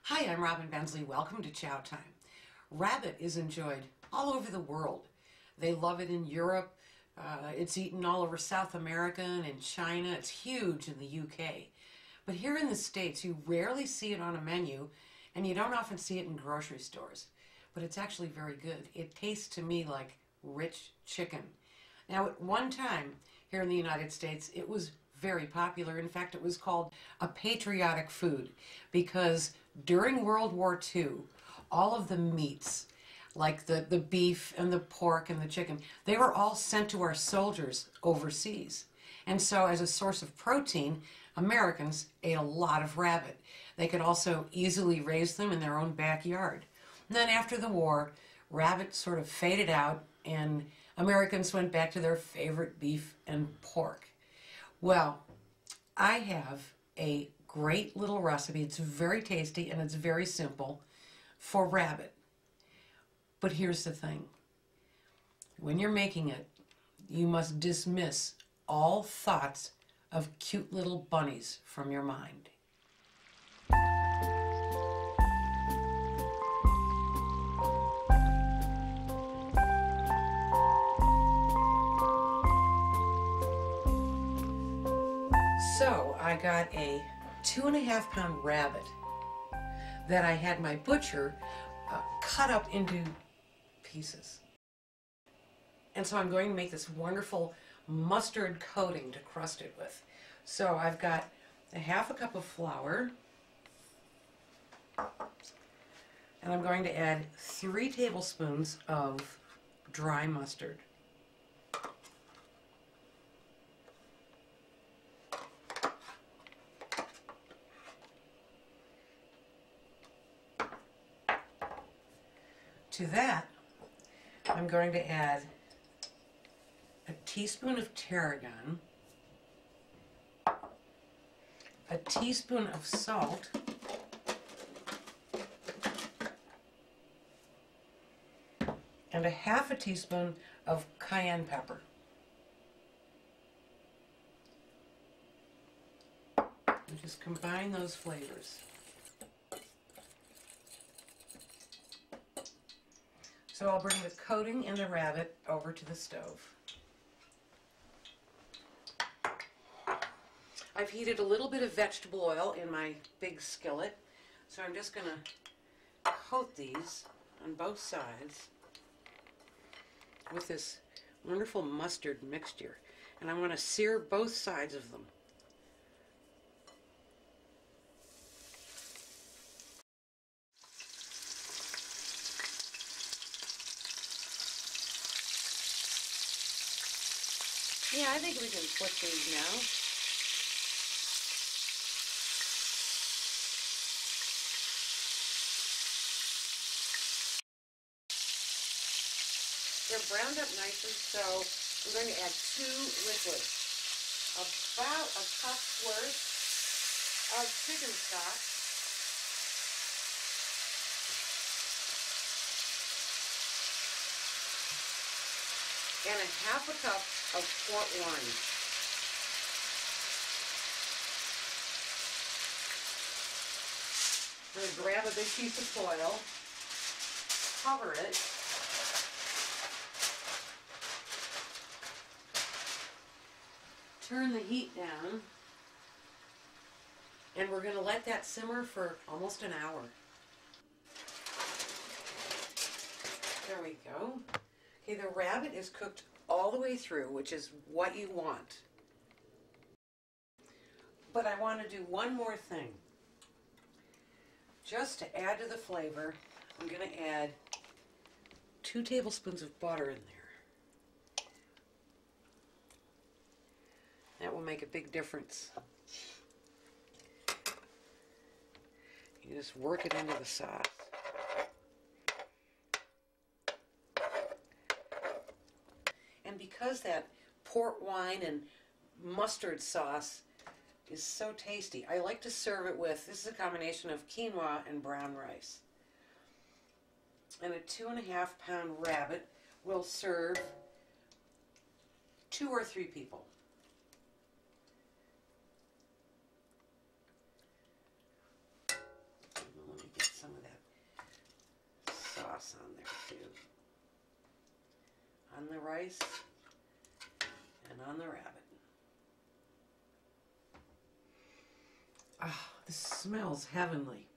Hi, I'm Robin Bensley. Welcome to Chow Time. Rabbit is enjoyed all over the world. They love it in Europe. It's eaten all over South America and in China. It's huge in the UK. But here in the States, you rarely see it on a menu, and you don't often see it in grocery stores. But it's actually very good. It tastes to me like rich chicken. Now, at one time here in the United States, it was very popular. In fact, it was called a patriotic food because during World War II, all of the meats, like the beef and the pork and the chicken, they were all sent to our soldiers overseas. And so as a source of protein, Americans ate a lot of rabbit. They could also easily raise them in their own backyard. And then after the war, rabbit sort of faded out and Americans went back to their favorite beef and pork. Well, I have a great little recipe. It's very tasty and it's very simple for rabbit. But here's the thing. When you're making it, you must dismiss all thoughts of cute little bunnies from your mind. So I got a 2.5 pound rabbit that I had my butcher cut up into pieces. And so I'm going to make this wonderful mustard coating to crust it with. So I've got a 1/2 cup of flour, and I'm going to add 3 tablespoons of dry mustard. To that, I'm going to add a teaspoon of tarragon, a teaspoon of salt, and a 1/2 teaspoon of cayenne pepper. And just combine those flavors. So I'll bring the coating and the rabbit over to the stove. I've heated a little bit of vegetable oil in my big skillet, so I'm just going to coat these on both sides with this wonderful mustard mixture. And I want to sear both sides of them. Yeah, I think we can flip these now. They're browned up nicely, so I'm going to add 2 liquids. About a cup's worth of chicken stock. And a 1/2 cup of port wine. I'm going to grab a big piece of foil, cover it, turn the heat down, and we're going to let that simmer for almost an hour. There we go. Okay, the rabbit is cooked all the way through, which is what you want. But I want to do one more thing. Just to add to the flavor, I'm going to add 2 tablespoons of butter in there. That will make a big difference. You just work it into the sauce. And because that port wine and mustard sauce is so tasty, I like to serve it with, this is a combination of quinoa and brown rice. And a 2.5 pound rabbit will serve 2 or 3 people. Let me get sauce on there too. On the rice and on the rabbit. Ah, this smells heavenly.